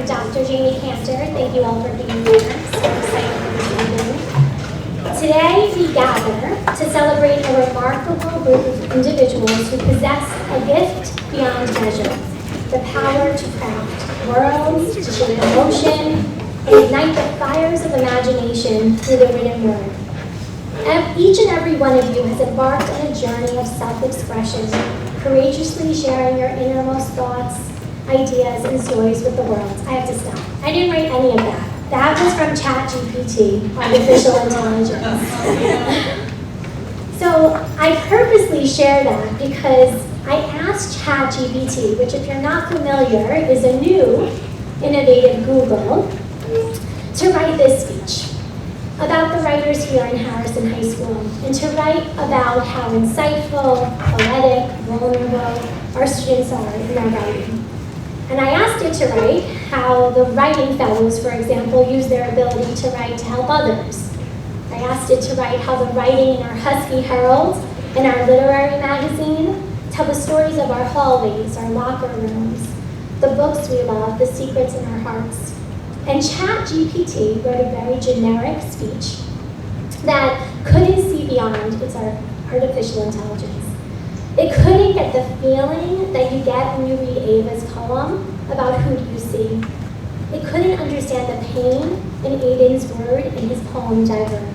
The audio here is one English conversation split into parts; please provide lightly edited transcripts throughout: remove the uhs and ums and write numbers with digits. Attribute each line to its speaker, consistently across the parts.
Speaker 1: Dr. Jamie Cantor. Thank you all for being here. So excited for this evening. Today we gather to celebrate a remarkable group of individuals who possess a gift beyond measure, the power to craft worlds, to shape emotion, and ignite the fires of imagination through the written word. Each and every one of you has embarked on a journey of self-expression, courageously sharing your innermost thoughts, ideas, and stories with the world. I have to stop. I didn't write any of that. That was from ChatGPT, artificial intelligence. So I purposely share that because I asked ChatGPT, which if you're not familiar, is a new, innovative Google, to write this speech about the writers here in Harrison High School, and to write about how insightful, poetic, vulnerable our students are in their writing. And I asked it to write how the writing fellows, for example, use their ability to write to help others. I asked it to write how the writing in our Husky Herald and our literary magazine tell the stories of our hallways, our locker rooms, the books we love, the secrets in our hearts. And ChatGPT wrote a very generic speech that couldn't see beyond its artificial intelligence. It couldn't get the feeling that you get when you read Ava's poem about who do you see. It couldn't understand the pain in Aiden's word in his poem Diver.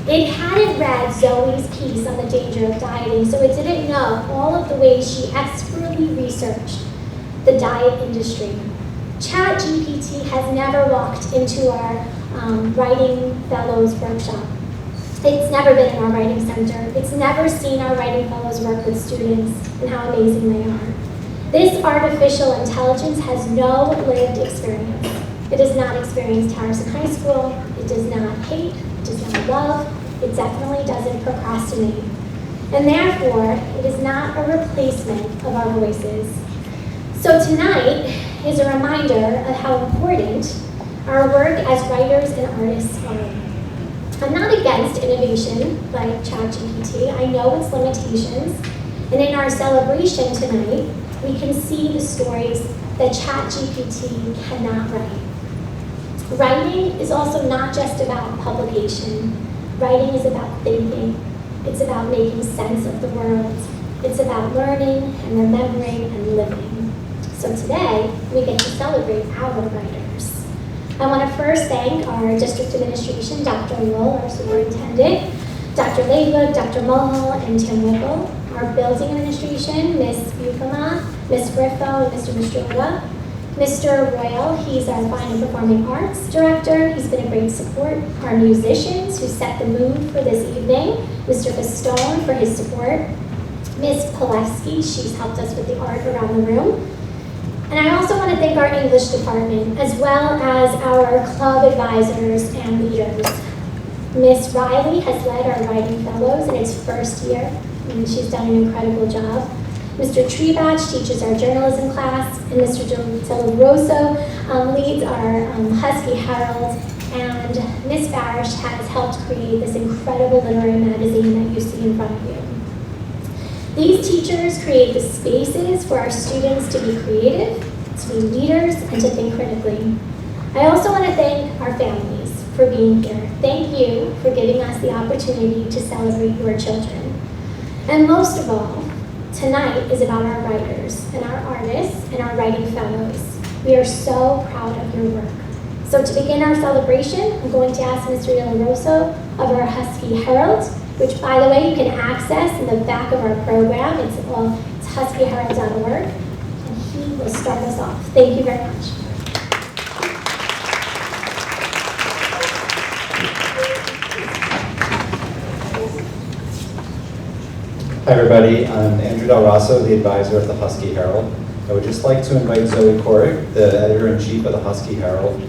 Speaker 1: It hadn't read Zoe's piece on the danger of dieting, so it didn't know all of the ways she expertly researched the diet industry. ChatGPT has never walked into our writing fellows workshop. It's never been in our writing center. It's never seen our writing fellows work with students and how amazing they are. This artificial intelligence has no lived experience. It has not experienced Harrison High School. It does not hate. It does not love. It definitely doesn't procrastinate. And therefore, it is not a replacement of our voices. So tonight is a reminder of how important our work as writers and artists are. I'm not against innovation like ChatGPT. I know its limitations. And in our celebration tonight, we can see the stories that ChatGPT cannot write. Writing is also not just about publication. Writing is about thinking. It's about making sense of the world. It's about learning and remembering and living. So today, we get to celebrate our writers. I want to first thank our district administration, Dr. Wool, our superintendent, Dr. Laywood, Dr. Mulhall, and Tim Whipple, our building administration, Ms. Bukama, Ms. Griffo, and Mr. Mistrova, Mr. Royal, he's our fine and performing arts director. He's been a great support. Our musicians who set the mood for this evening, Mr. Pistone for his support, Ms. Pilewski, she's helped us with the art around the room. And I also want to thank our English department, as well as our club advisors and leaders. Miss Riley has led our writing fellows in its first year, and she's done an incredible job. Mr. Treebatch teaches our journalism class, and Mr. Delaroso leads our Husky Herald, and Miss Barish has helped create this incredible literary magazine that you see in front of you. These teachers create the spaces for our students to be creative, to be leaders, and to think critically. I also want to thank our families for being here. Thank you for giving us the opportunity to celebrate your children. And most of all, tonight is about our writers and our artists and our writing fellows. We are so proud of your work. So to begin our celebration, I'm going to ask Mr. Delaroso of our Husky Herald, which, by the way, you can access in the back of our program. It's huskyherald.org, and he will start us off. Thank you very much.
Speaker 2: Hi, everybody. I'm Andrew Del Rosso, the advisor of the Husky Herald. I would just like to invite Zoe Korik, the editor-in-chief of the Husky Herald,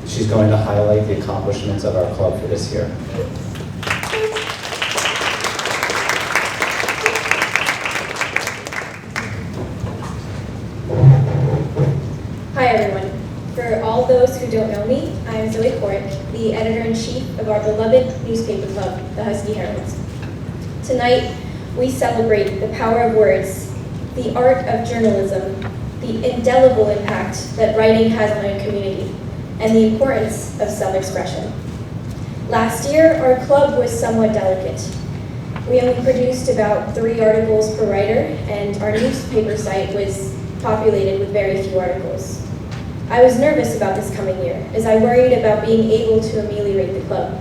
Speaker 2: she's going to highlight the accomplishments of our club for this year.
Speaker 3: Hi everyone. For all those who don't know me, I'm Zoe Korik, the editor-in-chief of our beloved newspaper club, the Husky Herald. Tonight, we celebrate the power of words, the art of journalism, the indelible impact that writing has on our community, and the importance of self-expression. Last year, our club was somewhat delicate. We only produced about 3 articles per writer, and our newspaper site was populated with very few articles. I was nervous about this coming year, as I worried about being able to ameliorate the club.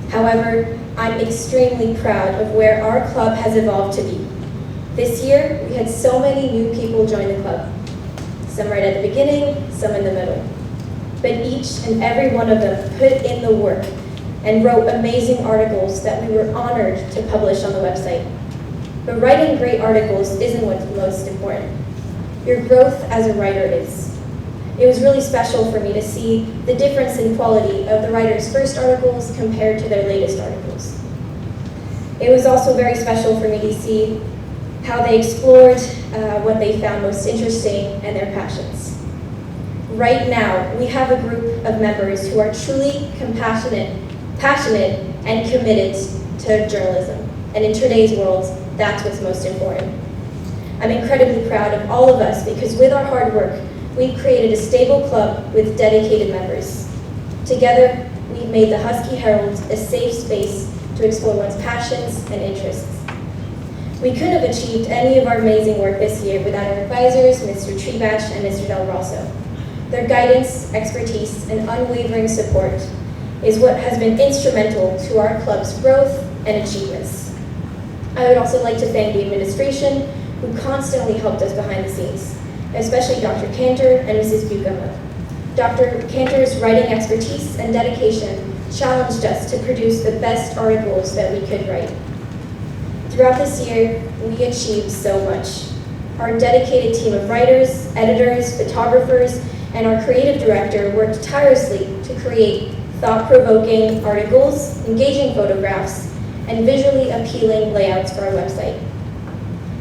Speaker 3: However, I'm extremely proud of where our club has evolved to be. This year, we had so many new people join the club. Some right at the beginning, some in the middle. But each and every one of them put in the work and wrote amazing articles that we were honored to publish on the website. But writing great articles isn't what's most important. Your growth as a writer is. It was really special for me to see the difference in quality of the writer's first articles compared to their latest articles. It was also very special for me to see how they explored what they found most interesting and their passions. Right now, we have a group of members who are truly passionate, and committed to journalism. And in today's world, that's what's most important. I'm incredibly proud of all of us because with our hard work, we've created a stable club with dedicated members. Together, we've made the Husky Herald a safe space to explore one's passions and interests. We couldn't have achieved any of our amazing work this year without our advisors, Mr. Trebach and Mr. Del Rosso. Their guidance, expertise, and unwavering support is what has been instrumental to our club's growth and achievements. I would also like to thank the administration who constantly helped us behind the scenes, especially Dr. Cantor and Mrs. Buchama. Dr. Cantor's writing expertise and dedication challenged us to produce the best articles that we could write. Throughout this year, we achieved so much. Our dedicated team of writers, editors, photographers, and our creative director worked tirelessly to create thought-provoking articles, engaging photographs, and visually appealing layouts for our website.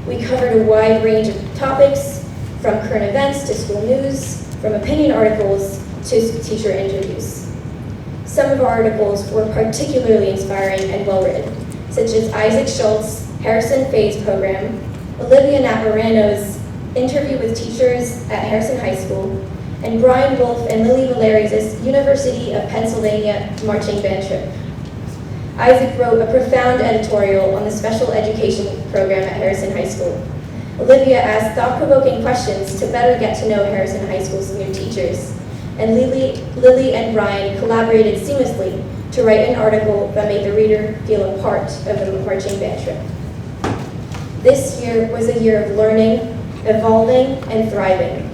Speaker 3: We covered a wide range of topics, from current events to school news, from opinion articles to teacher interviews. Some of our articles were particularly inspiring and well-written, such as Isaac Schultz' Harrison Phase program, Olivia Navarano's interview with teachers at Harrison High School, and Brian Wolf and Lily Valeri's University of Pennsylvania marching band trip. Isaac wrote a profound editorial on the special education program at Harrison High School. Olivia asked thought-provoking questions to better get to know Harrison High School's new teachers, and Lily and Brian collaborated seamlessly to write an article that made the reader feel a part of the marching band trip. This year was a year of learning, evolving, and thriving.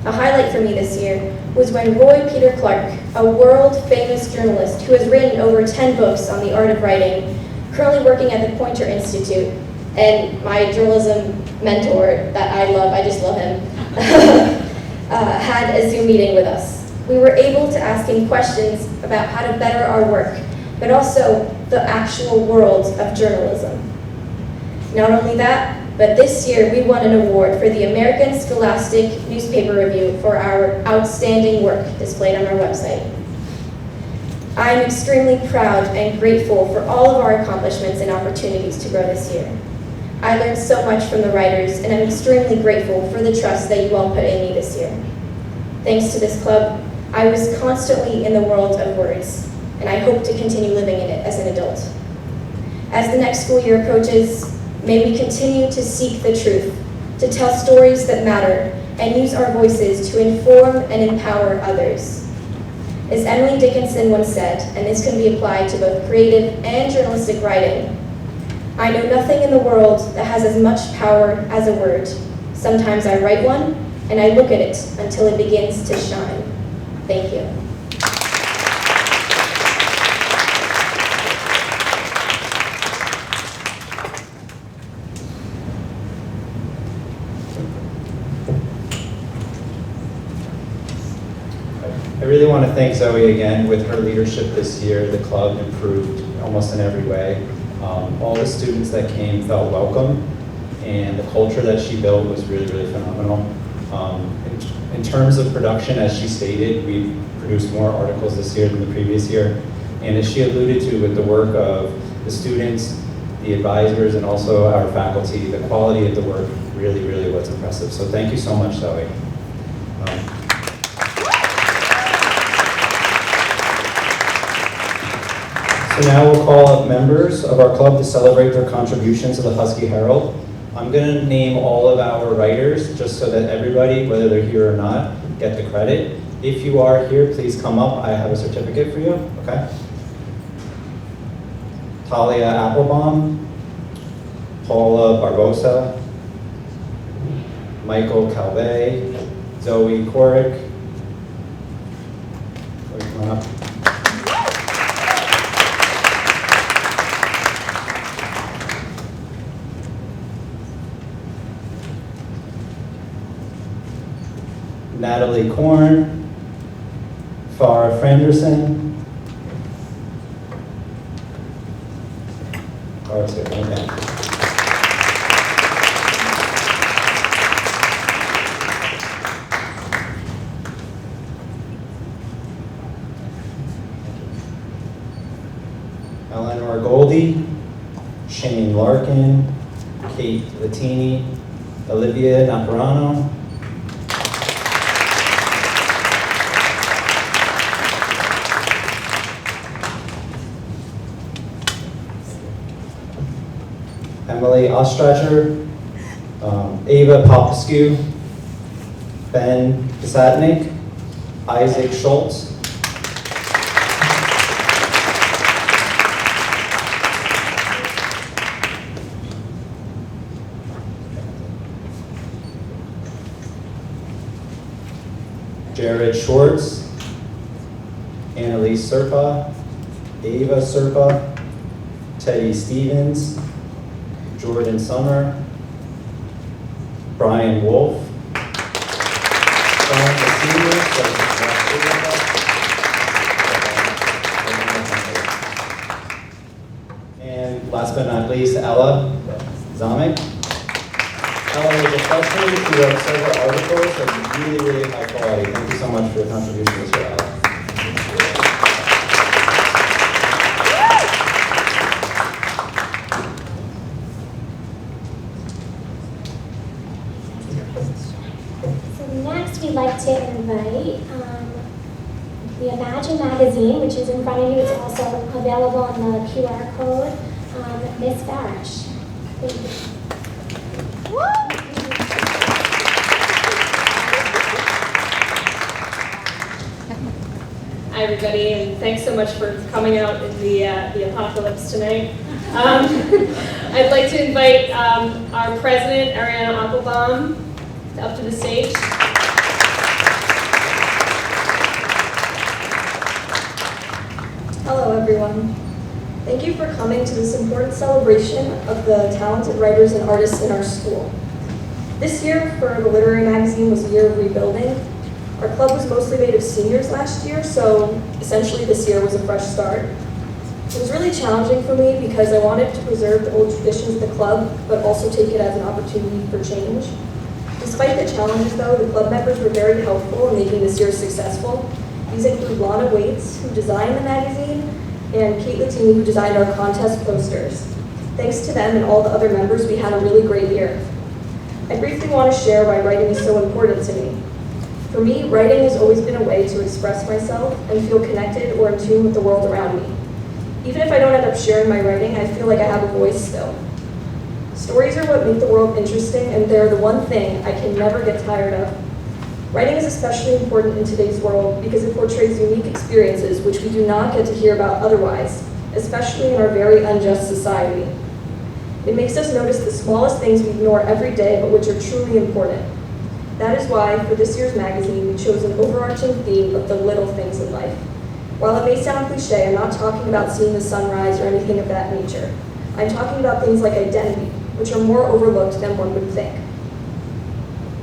Speaker 3: A highlight for me this year was when Roy Peter Clark, a world-famous journalist who has written over 10 books on the art of writing, currently working at the Poynter Institute, and my journalism mentor that I love, I just love him, had a Zoom meeting with us. We were able to ask him questions about how to better our work, but also the actual world of journalism. Not only that, but this year we won an award for the American Scholastic Newspaper Review for our outstanding work displayed on our website. I'm extremely proud and grateful for all of our accomplishments and opportunities to grow this year. I learned so much from the writers, and I'm extremely grateful for the trust that you all put in me this year. Thanks to this club, I was constantly in the world of words, and I hope to continue living in it as an adult. As the next school year approaches, may we continue to seek the truth, to tell stories that matter, and use our voices to inform and empower others. As Emily Dickinson once said, and this can be applied to both creative and journalistic writing, I know nothing in the world that has as much power as a word. Sometimes I write one, and I look at it until it begins to shine. Thank you.
Speaker 2: I really want to thank Zoe again. With her leadership this year, the club improved almost in every way. All the students that came felt welcome, and the culture that she built was really, really phenomenal. In terms of production, as she stated, we've produced more articles this year than the previous year. And as she alluded to, with the work of the students, the advisors, and also our faculty, the quality of the work really, really was impressive. So thank you so much, Zoe. So now we'll call up members of our club to celebrate their contributions to the Husky Herald. I'm going to name all of our writers just so that everybody, whether they're here or not, get the credit. If you are here, please come up. I have a certificate for you, okay? Talia Applebaum, Paula Barbosa, Michael Calvé, Zoe Korick. Come on up. Natalie Korn, Farah Franderson. Oh, it's here, okay. Eleanor Goldie, Shane Larkin, Kate Latini, Olivia Naparano, Emily Ostracher, Ava Popescu, Ben Kasatnik, Isaac Schultz, Jared Schwartz, Annalise Serpa, Ava Serpa, Teddy Stevens, Jordan Summer, Brian Wolf, Brian the Senior, and last but not least, Ella Zamek. Ella is a freshman who wrote several articles that are really, really high quality. Thank you so much for your contribution this year, Ella.
Speaker 1: We'd like to invite the Imagine magazine, which is in front of you. It's also available on the QR code. Miss Barish. Thank you.
Speaker 4: Hi, everybody, and thanks so much for coming out in the apocalypse tonight. I'd like to invite our president, Ariana Applebaum, up to the stage.
Speaker 3: Hello, everyone. Thank you for coming to this important celebration of the talented writers and artists in our school. This year, for the literary magazine, was a year of rebuilding. Our club was mostly made of seniors last year, so essentially this year was a fresh start. It was really challenging for me because I wanted to preserve the old traditions of the club, but also take it as an opportunity for change. Despite the challenges, though, the club members were very helpful in making this year successful. These include Lana Waits, who designed the magazine, and Kate Latini, who designed our contest posters. Thanks to them and all the other members, we had a really great year. I briefly want to share why writing is so important to me. For me, writing has always been a way to express myself and feel connected or in tune with the world around me. Even if I don't end up sharing my writing, I feel like I have a voice still. Stories are what make the world interesting, and they're the one thing I can never get tired of. Writing is especially important in today's world because it portrays unique experiences which we do not get to hear about otherwise, especially in our very unjust society. It makes us notice the smallest things we ignore every day but which are truly important. That is why, for this year's magazine, we chose an overarching theme of the little things in life. While it may sound cliche, I'm not talking about seeing the sunrise or anything of that nature. I'm talking about things like identity, which are more overlooked than one would think.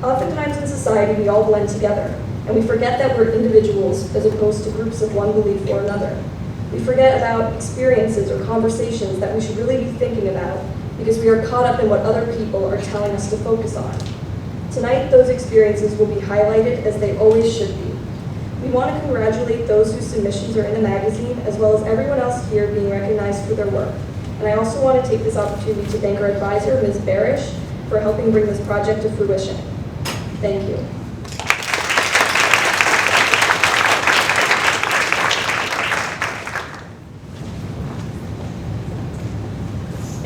Speaker 3: Oftentimes in society, we all blend together, and we forget that we're individuals as opposed to groups of one belief or another. We forget about experiences or conversations that we should really be thinking about because we are caught up in what other people are telling us to focus on. Tonight, those experiences will be highlighted as they always should be. We want to congratulate those whose submissions are in the magazine, as well as everyone else here being recognized for their work. And I also want to take this opportunity to thank our advisor, Ms. Barish, for helping bring this project to fruition. Thank you.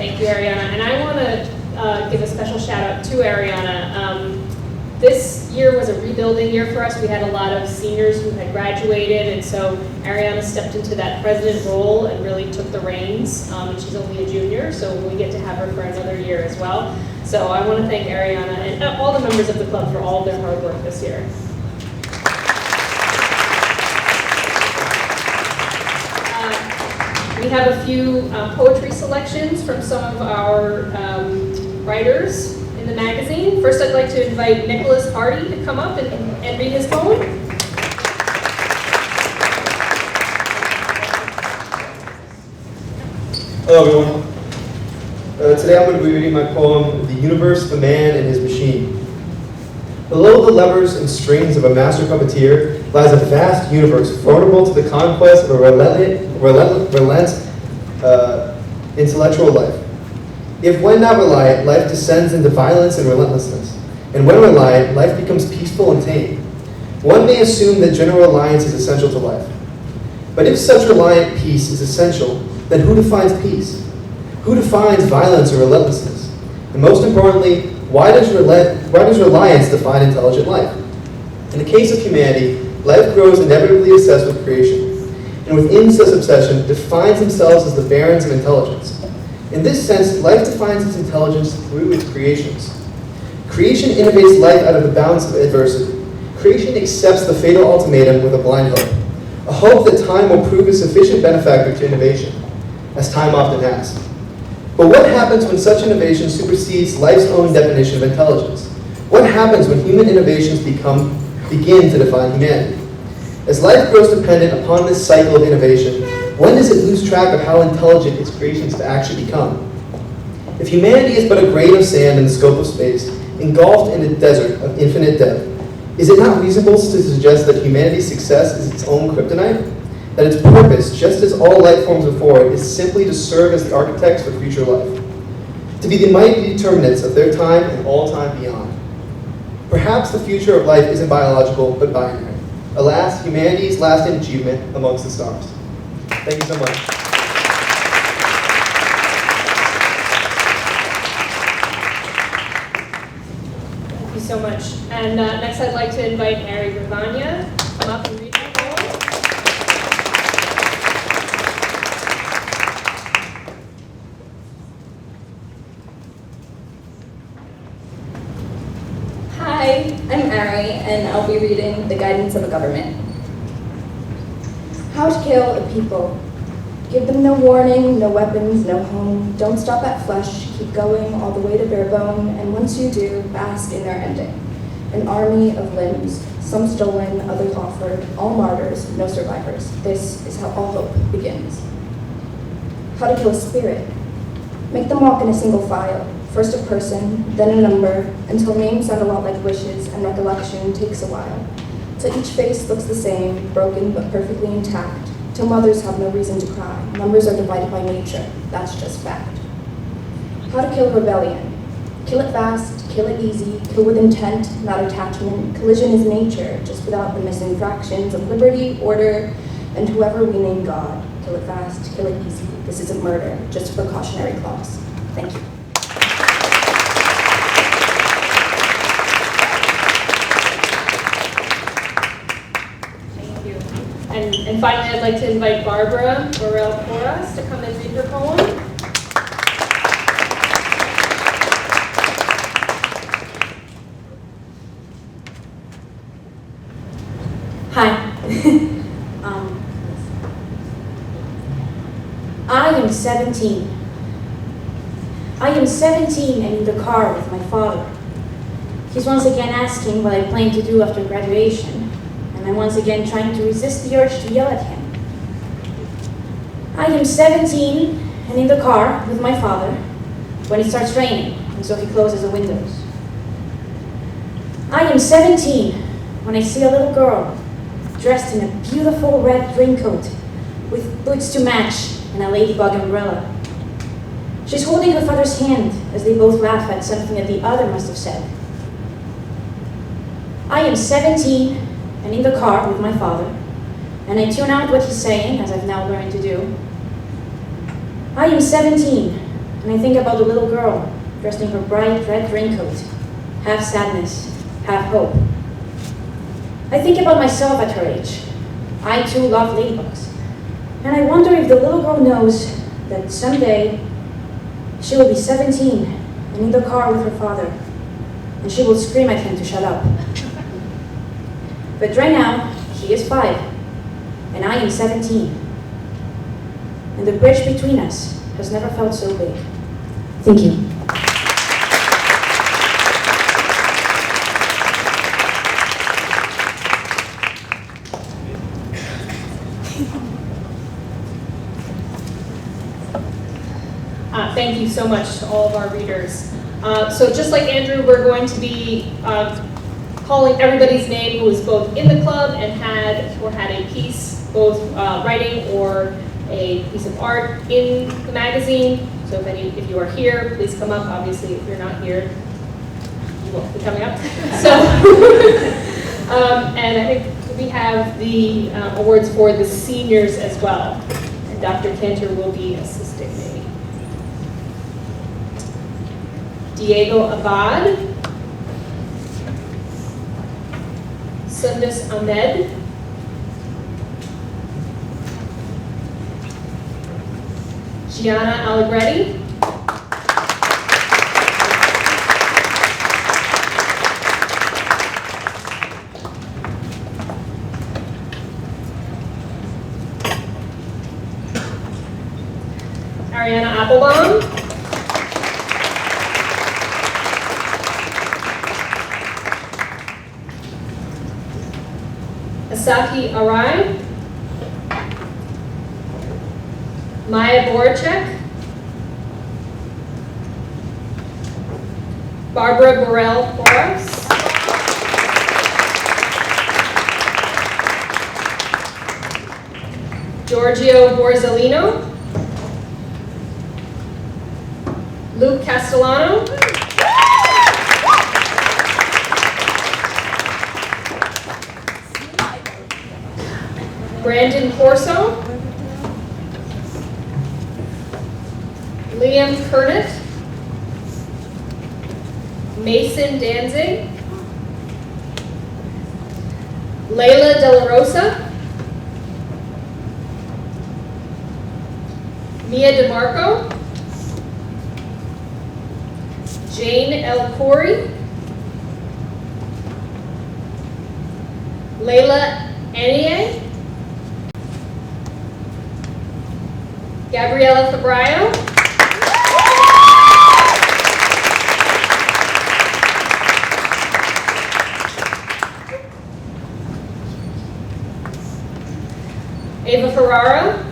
Speaker 4: Thank you, Ariana. And I want to give a special shout out to Ariana. This year was a rebuilding year for us. We had a lot of seniors who had graduated, and so Ariana stepped into that president role and really took the reins. And she's only a junior, so we get to have her for another year as well. So I want to thank Ariana and all the members of the club for all of their hard work this year. We have a few poetry selections from some of our writers in the magazine. First, I'd like to invite Nicholas Hardy to come up and read his poem.
Speaker 5: Hello, everyone. Today I'm going to be reading my poem, The Universe, the Man, and His Machine. Below the levers and strings of a master puppeteer lies a vast universe vulnerable to the conquest of a relentless intellectual life. If when not reliant, life descends into violence and relentlessness, and when reliant, life becomes peaceful and tame, one may assume that general alliance is essential to life. But if such reliant peace is essential, then who defines peace? Who defines violence or relentlessness? And most importantly, why does reliance define intelligent life? In the case of humanity, life grows inevitably obsessed with creation, and within such obsession defines themselves as the barons of intelligence. In this sense, life defines its intelligence through its creations. Creation innovates life out of the bounds of adversity. Creation accepts the fatal ultimatum with a blind hope, a hope that time will prove a sufficient benefactor to innovation, as time often has. But what happens when such innovation supersedes life's own definition of intelligence? What happens when human innovations begin to define humanity? As life grows dependent upon this cycle of innovation, when does it lose track of how intelligent its creations to actually become? If humanity is but a grain of sand in the scope of space, engulfed in a desert of infinite depth, is it not reasonable to suggest that humanity's success is its own kryptonite? That its purpose, just as all life forms before it, is simply to serve as the architects for future life, to be the mighty determinants of their time and all time beyond. Perhaps the future of life isn't biological, but binary. Alas, humanity's lasting achievement amongst the stars. Thank you so much.
Speaker 4: Thank you so much. And next I'd like to invite Ari Gravanya to come up and read her poem.
Speaker 6: Hi, I'm Ari, and I'll be reading The Guidance of a Government. How to kill a people. Give them no warning, no weapons, no home. Don't stop at flesh, keep going all the way to bare bone, and once you do, bask in their ending. An army of limbs, some stolen, others offered, all martyrs, no survivors. This is how all hope begins. How to kill a spirit. Make them walk in a single file. First a person, then a number, until names sound a lot like wishes and recollection takes a while. Till each face looks the same, broken but perfectly intact, till mothers have no reason to cry. Numbers are divided by nature, that's just fact. How to kill rebellion. Kill it fast, kill it easy, kill with intent, not attachment. Collision is nature, just without the missing fractions of liberty, order, and whoever we name God. Kill it fast, kill it easy. This isn't murder, just a precautionary clause. Thank you.
Speaker 4: And finally, I'd like to invite Barbara Borrell-Porras to come and read her poem.
Speaker 7: Hi. I am 17. I am 17 and in the car with my father. He's once again asking what I plan to do after graduation, and I'm once again trying to resist the urge to yell at him. I am 17 and in the car with my father when it starts raining, and so he closes the windows. I am 17 when I see a little girl dressed in a beautiful red raincoat with boots to match and a ladybug umbrella. She's holding her father's hand as they both laugh at something that the other must have said. I am 17 and in the car with my father, and I tune out what he's saying, as I've now learned to do. I am 17 And I think about the little girl dressed in her bright red raincoat, half sadness, half hope. I think about myself at her age. I too love ladybugs. And I wonder if the little girl knows that someday she will be 17 and in the car with her father, and she will scream at him to shut up. But right now, she is 5, and I am 17. And the bridge between us has never felt so big. Thank you.
Speaker 4: Thank you so much to all of our readers. So just like Andrew, we're going to be calling everybody's name who is both in the club and had a piece, both writing or a piece of art in the magazine. So if you are here, please come up. Obviously, if you're not here, you won't be coming up. So, and I think we have the awards for the seniors as well. And Dr. Cantor will be assisting me. Diego Abad, Sundus Ahmed, Gianna Allegretti, Ariana Applebaum, Asaki Arai, Maya Boracek, Barbara Burrell Porras, Giorgio Borzellino, Luke Castellano, Brandon Corso, Liam Kernett, Mason Danzig, Layla De La Rosa, Mia DeMarco, Jane L. Corey, Layla Anie, Gabriela Fabrio, Ava Ferrara,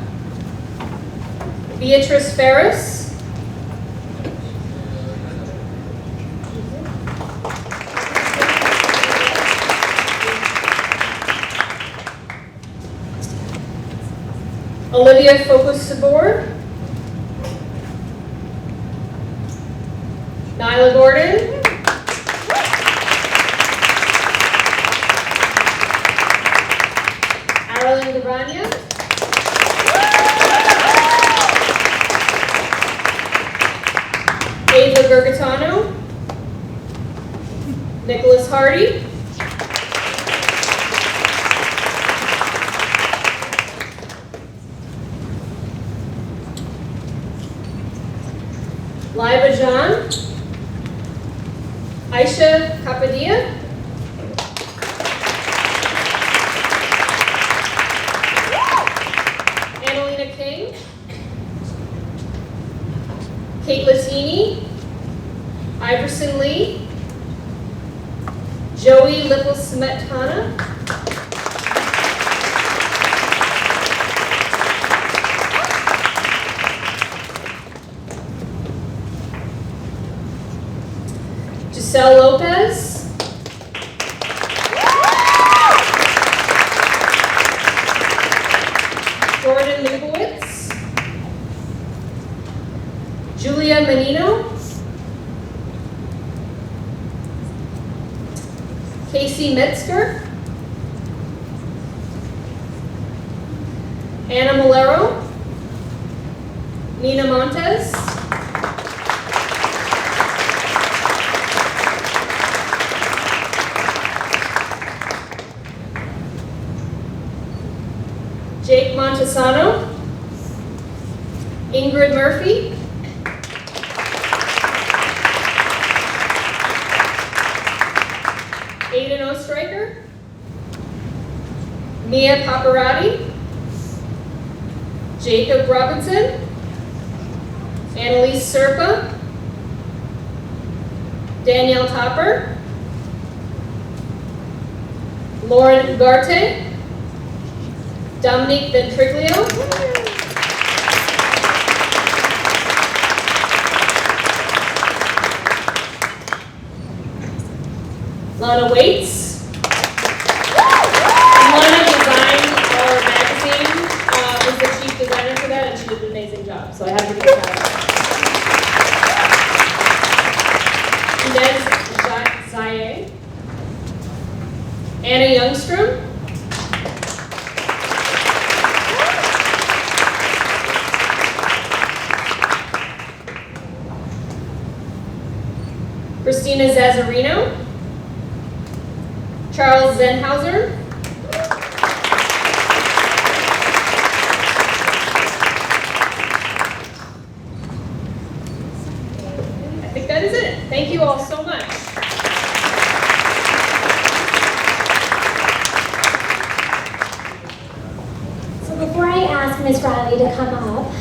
Speaker 4: Beatrice Ferris, Olivia Focus-Sabor, Nyla Gordon, Arlen Gabrania, Ava Gergatano, Nicholas Hardy, Laiba John, Aisha Kapadia, Annalena King, Kate Latini, Iverson Lee, Joey Lippel-Smetana, Giselle Lopez, Jordan Leibowitz, Julia Menino, Casey Metzger, Anna Malero, Nina Montes, Jake Montesano, Ingrid Murphy, Aiden Ostreicher, Mia Paparati, Jacob Robinson, Annalise Serpa, Danielle Topper, Lauren Ugarte, Dominique Ventriglio, Lana Waits, Lana designed our magazine, was the chief designer for that, and she did an amazing job, so I have to give her Inez Zaye, Anna Youngstrom, Christina Zazzarino, Charles Zenhauser, I think that is it. Thank you all so much.
Speaker 1: So before I ask Ms. Riley to come up,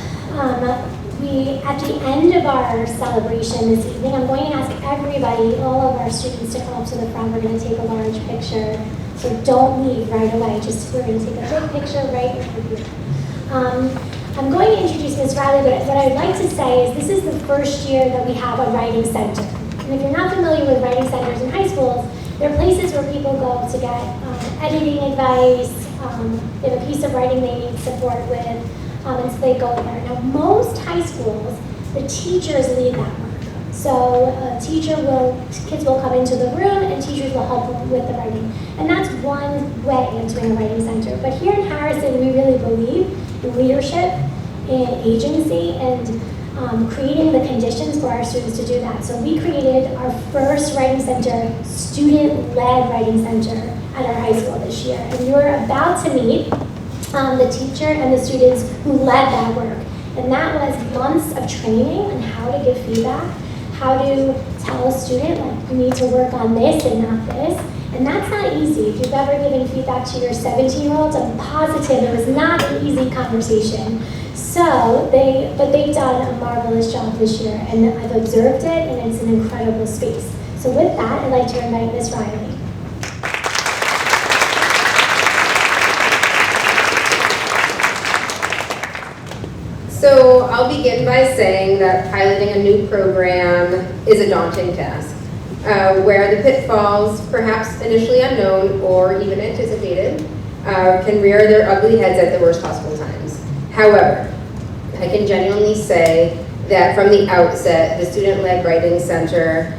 Speaker 1: at the end of our celebration this evening, I'm going to ask everybody, all of our students, to come up to the front. We're going to take a large picture. So don't leave right away. We're going to take a big picture right over here. I'm going to introduce Ms. Riley, but what I'd like to say is this is the first year that we have a writing center. And if you're not familiar with writing centers in high schools, they're places where people go to get editing advice, they have a piece of writing they need support with, and so they go there. Now, most high schools, the teachers lead that work. So kids will come into the room and teachers will help them with the writing. And that's one way of doing a writing center. But here in Harrison, we really believe in leadership, in agency, and creating the conditions for our students to do that. So we created our first writing center, student-led writing center at our high school this year. And you're about to meet the teacher and the students who led that work. And that was months of training on how to give feedback, how to tell a student, like, you need to work on this and not this. And that's not easy. If you've ever given feedback to your 17-year-olds, I'm positive it was not an easy conversation. So they've done a marvelous job this year, and I've observed it, and it's an incredible space. So with that, I'd like to invite Ms. Riley.
Speaker 8: So I'll begin by saying that piloting a new program is a daunting task, where the pitfalls, perhaps initially unknown or even anticipated, can rear their ugly heads at the worst possible times. However, I can genuinely say that from the outset, the Student-Led Writing Center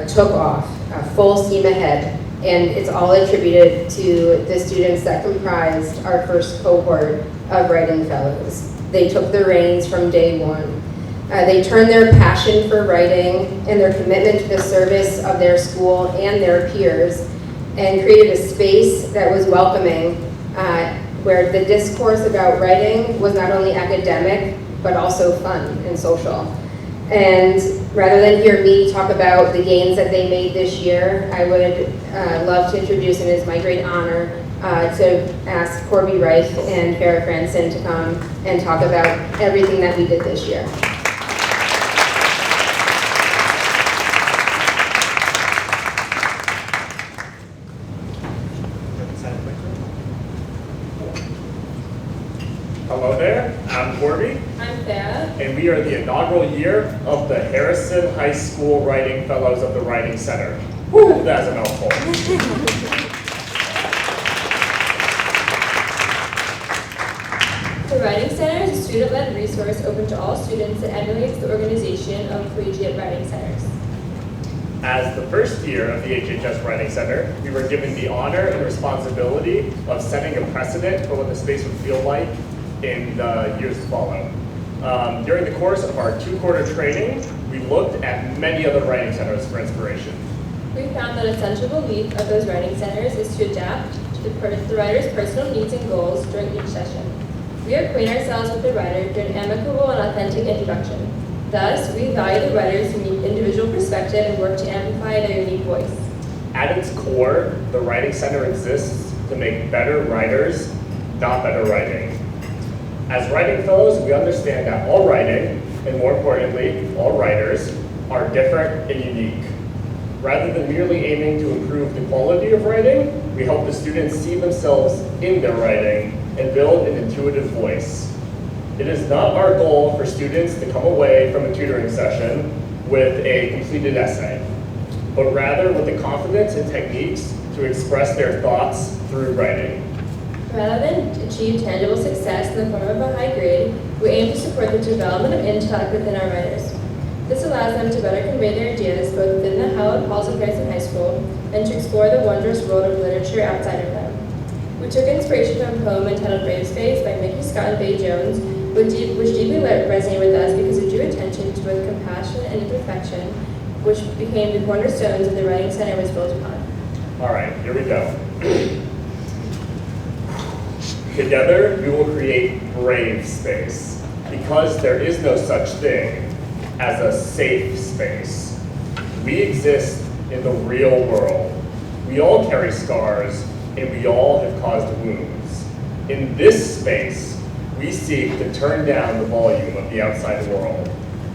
Speaker 8: took off, full steam ahead, and it's all attributed to the students that comprised our first cohort of writing fellows. They took the reins from day one. They turned their passion for writing and their commitment to the service of their school and their peers and created a space that was welcoming, where the discourse about writing was not only academic, but also fun and social. And rather than hear me talk about the gains that they made this year, I would love to introduce, and it is my great honor to ask Corby Reich and Farrah Cranston to come and talk about everything that we did this year.
Speaker 9: Hello there, I'm Corby,
Speaker 4: I'm Farrah.
Speaker 9: and we are the inaugural year of the Harrison High School Writing Fellows of the Writing Center. Woo, that's a mouthful.
Speaker 4: The Writing Center is a student-led resource open to all students that emulates the organization of collegiate writing centers.
Speaker 9: As the first year of the HHS Writing Center, we were given the honor and responsibility of setting a precedent for what the space would feel like in the years to follow. During the course of our 2-quarter training, we looked at many other writing centers for inspiration.
Speaker 4: We found that a central belief of those writing centers is to adapt, to
Speaker 3: the writer's personal needs and goals during each session. We acquaint ourselves with the writer through an amicable and authentic introduction. Thus, we value the writer's unique individual perspective and work to amplify their unique voice.
Speaker 9: At its core, the Writing Center exists to make better writers, not better writing. As writing fellows, we understand that all writing, and more importantly, all writers, are different and unique. Rather than merely aiming to improve the quality of writing, we help the students see themselves in their writing and build an intuitive voice. It is not our goal for students to come away from a tutoring session with a completed essay, but rather with the confidence and techniques to express their thoughts through writing.
Speaker 3: Rather than achieve tangible success in the form of a high grade, we aim to support the development of intellect within our writers. This allows them to better convey their ideas both within the hallowed halls of Harrison High School and to explore the wondrous world of literature outside of them. We took inspiration from a poem entitled Brave Space by Mickey Scott and Faye Jones, which deeply resonated with us because it drew attention to both compassion and imperfection, which became the cornerstones of the Writing Center was built upon.
Speaker 9: All right, here we go. Together, we will create brave space, because there is no such thing as a safe space. We exist in the real world. We all carry scars, and we all have caused wounds. In this space, we seek to turn down the volume of the outside world.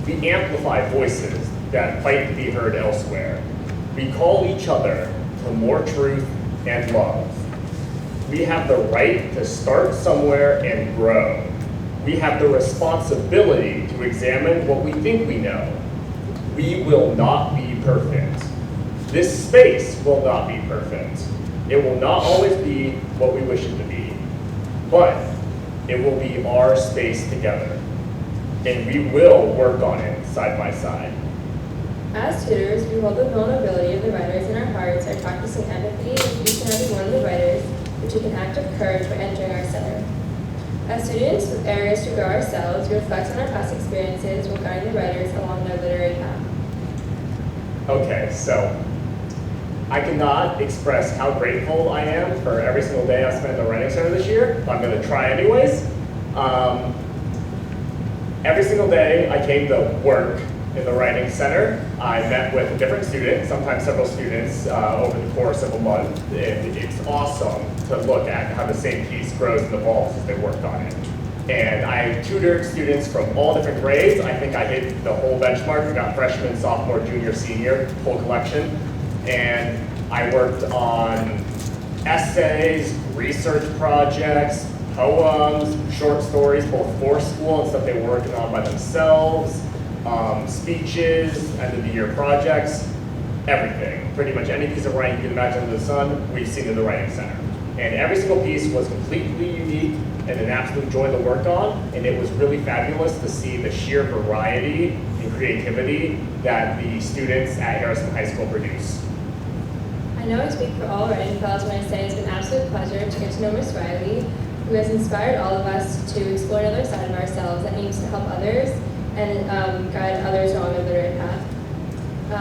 Speaker 9: We amplify voices that fight to be heard elsewhere. We call each other to more truth and love. We have the right to start somewhere and grow. We have the responsibility to examine what we think we know. We will not be perfect. This space will not be perfect. It will not always be what we wish it to be, but it will be our space together, and we will work on it side by side.
Speaker 3: As tutors, we hold the vulnerability of the writers in our hearts by practicing empathy with each and every one of the writers, which take an act of courage by entering our center. As students with areas to grow ourselves, we reflect on our past experiences while guiding the writers along their literary path.
Speaker 9: Okay, so I cannot express how grateful I am for every single day I spent at the Writing Center this year, but I'm going to try anyways. Every single day I came to work in the Writing Center, I met with a different student, sometimes several students, over the course of a month. And it's awesome to look at how the same piece grows and evolves as they work on it. And I tutored students from all different grades. I think I hit the whole benchmark. We got freshman, sophomore, junior, senior, full collection. And I worked on essays, research projects, poems, short stories, both for school and stuff they were working on by themselves, speeches, end of the year projects, everything. Pretty much any piece of writing you can imagine under the sun, we've seen in the Writing Center. And every single piece was completely unique and an absolute joy to work on, and it was really fabulous to see the sheer variety and creativity that the students at Harrison High School produce.
Speaker 3: I know I speak for all writing fellows when I say it's been an absolute pleasure to get to know Miss Riley, who has inspired all of us to explore another side of ourselves that aims to help others and guide others along their literary path.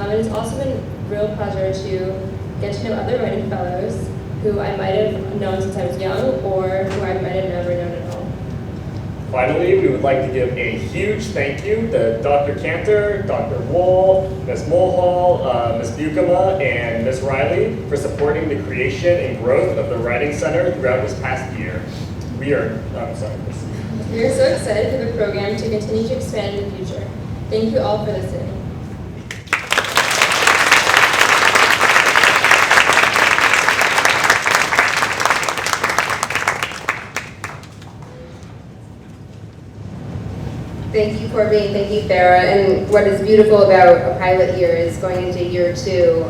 Speaker 3: It has also been a real pleasure to get to know other writing fellows who I might have known since I was young or who I might have never known at all.
Speaker 9: Finally, we would like to give a huge thank you to Dr. Cantor, Dr. Wall, Ms. Mulhall, Ms. Bukema, and Ms. Riley for supporting the creation and growth of the Writing Center throughout this past year. We are
Speaker 3: so excited for the program to continue to expand in the future. Thank you all for listening.
Speaker 8: Thank you, Corbin. Thank you, Farah. And what is beautiful about a pilot year is going into year 2,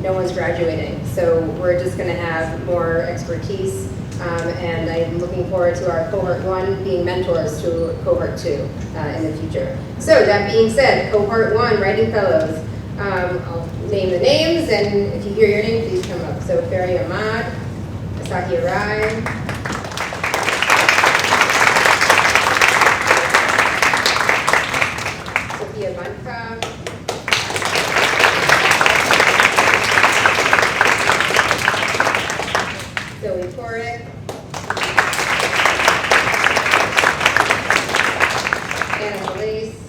Speaker 8: no one's graduating. So we're just going to have more expertise. And I'm looking forward to our cohort 1 being mentors to cohort 2 in the future. So that being said, cohort 1, writing fellows. I'll name the names, and if you hear your name, please come up. So Farah Ahmad, Asaki Arai, Zoe Korick. Anna Lace.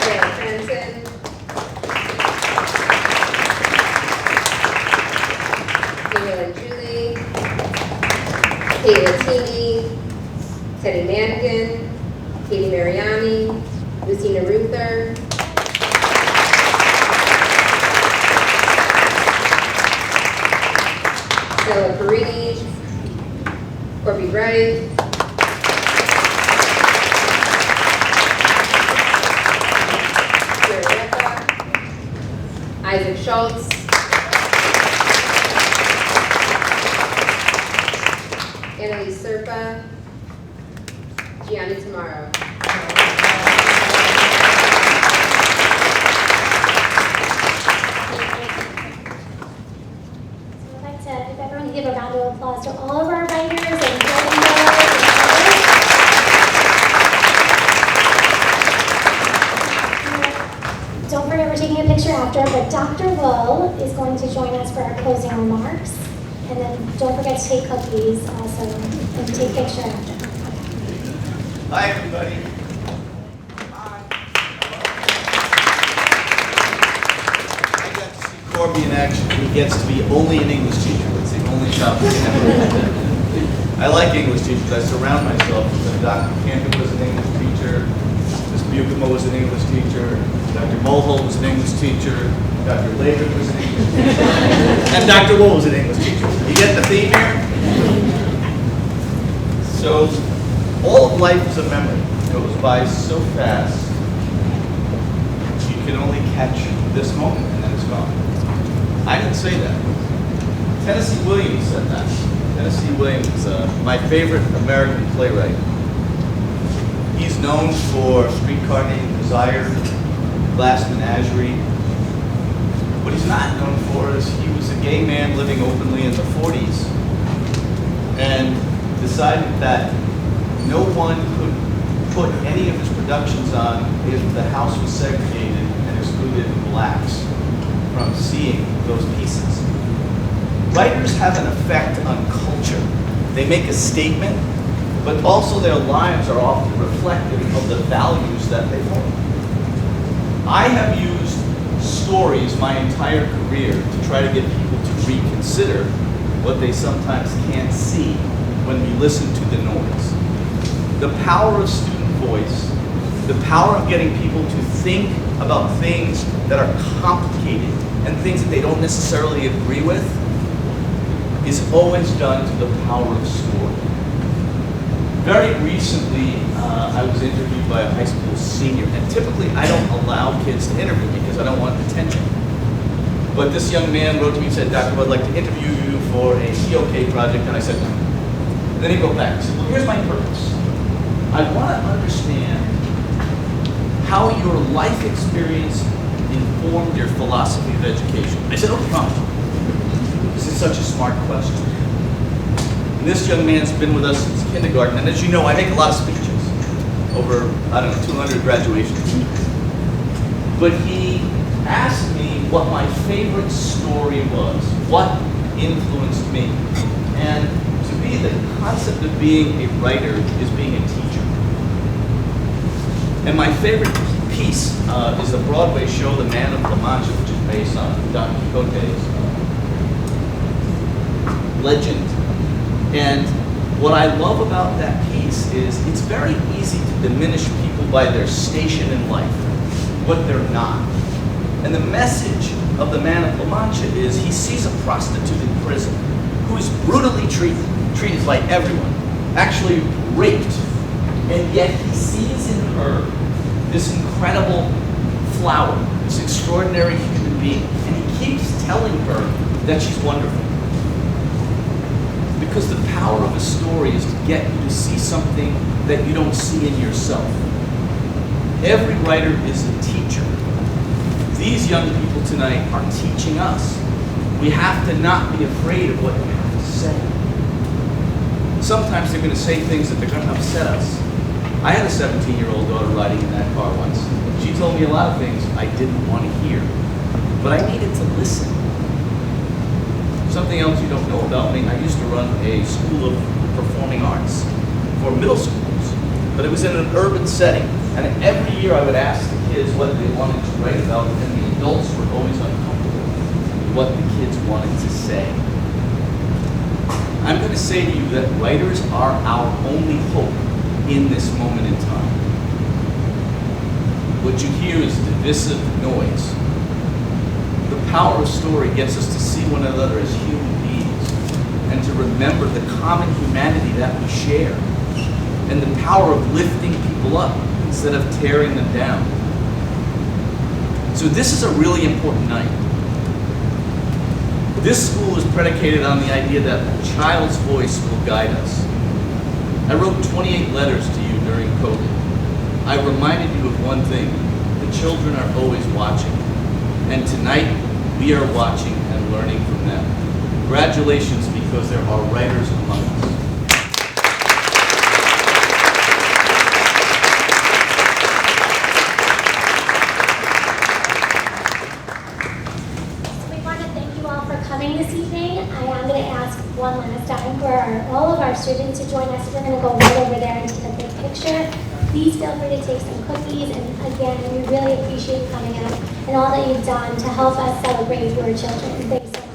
Speaker 8: Sarah Franson. Amy and Julie. Kayla Teeny. Teddy Mannigan. Katie Mariani. Lucina Ruther. Stella Perini. Corby Wright. Sarah Recca. Isaac Schultz. Annalise Serpa. Gianni Tamaro.
Speaker 1: If everyone could give a round of applause to all of our writers and building builders and don't forget we're taking a picture after, but Dr. Woe is going to join us for our closing remarks. And then don't forget to take cookies also and take a picture after.
Speaker 10: Hi, everybody. I got to see Corby in action. He gets to be only an English teacher. It's the only job he can ever. I like English teachers. I surround myself with them. Dr. Campion was an English teacher. Ms. Buchema was an English teacher. Dr. Mulholt was an English teacher. Dr. Laban was an English teacher. And Dr. Wool was an English teacher. You get the theme here? So, all of life is a memory. It goes by so fast. You can only catch this moment and then it's gone. I didn't say that. Tennessee Williams said that. Tennessee Williams, my favorite American playwright. He's known for Streetcar Named Desire, Glass Menagerie. What he's not known for is he was a gay man living openly in the 40s and decided that no one could put any of his productions on if the house was segregated and excluded blacks from seeing those pieces. Writers have an effect on culture. They make a statement, but also their lives are often reflective of the values that they hold. I have used stories my entire career to try to get people to reconsider what they sometimes can't see when we listen to the noise. The power of student voice, the power of getting people to think about things that are complicated and things that they don't necessarily agree with is always done to the power of story. Very recently, I was interviewed by a high school senior, and typically I don't allow kids to interview me because I don't want attention. But this young man wrote to me and said, Dr. I'd like to interview you for a COK project, and I said, no. And then he wrote back, he said, well, here's my purpose. I want to understand how your life experience informed your philosophy of education. I said, oh, fine. This is such a smart question. And this young man's been with us since kindergarten, and as you know, I make a lot of speeches, over, I don't know, 200 graduations. But he asked me what my favorite story was, what influenced me. And to me, the concept of being a writer is being a teacher. And my favorite piece is the Broadway show, The Man of La Mancha, which is based on Don Quixote's legend. And what I love about that piece is it's very easy to diminish people by their station in life, what they're not. And the message of The Man of La Mancha is he sees a prostitute in prison who is brutally treated by everyone, actually raped. And yet he sees in her this incredible flower, this extraordinary human being, and he keeps telling her that she's wonderful. Because the power of a story is to get you to see something that you don't see in yourself. Every writer is a teacher. These young people tonight are teaching us. We have to not be afraid of what we have to say. Sometimes they're going to say things that they're going to upset us. I had a 17-year-old daughter riding in that car once. She told me a lot of things I didn't want to hear, but I needed to listen. Something else you don't know about me, I used to run a school of performing arts for middle schools, but it was in an urban setting. And every year I would ask the kids what they wanted to write about, and the adults were always uncomfortable with what the kids wanted to say. I'm going to say to you that writers are our only hope in this moment in time. What you hear is divisive noise. The power of story gets us to see one another as human beings and to remember the common humanity that we share and the power of lifting people up instead of tearing them down. So this is a really important night. This school is predicated on the idea that a child's voice will guide us. I wrote 28 letters to you during COVID. I reminded you of one thing: the children are always watching. And tonight, we are watching and learning from them. Congratulations, because there are writers among us.
Speaker 1: We want to thank you all for coming this evening. I am going to ask one last time for all of our students to join us. We're going to go right over there and take a big picture. Please feel free to take some cookies. And again, we really appreciate you coming out and all that you've done to help us celebrate your children. Thanks so much.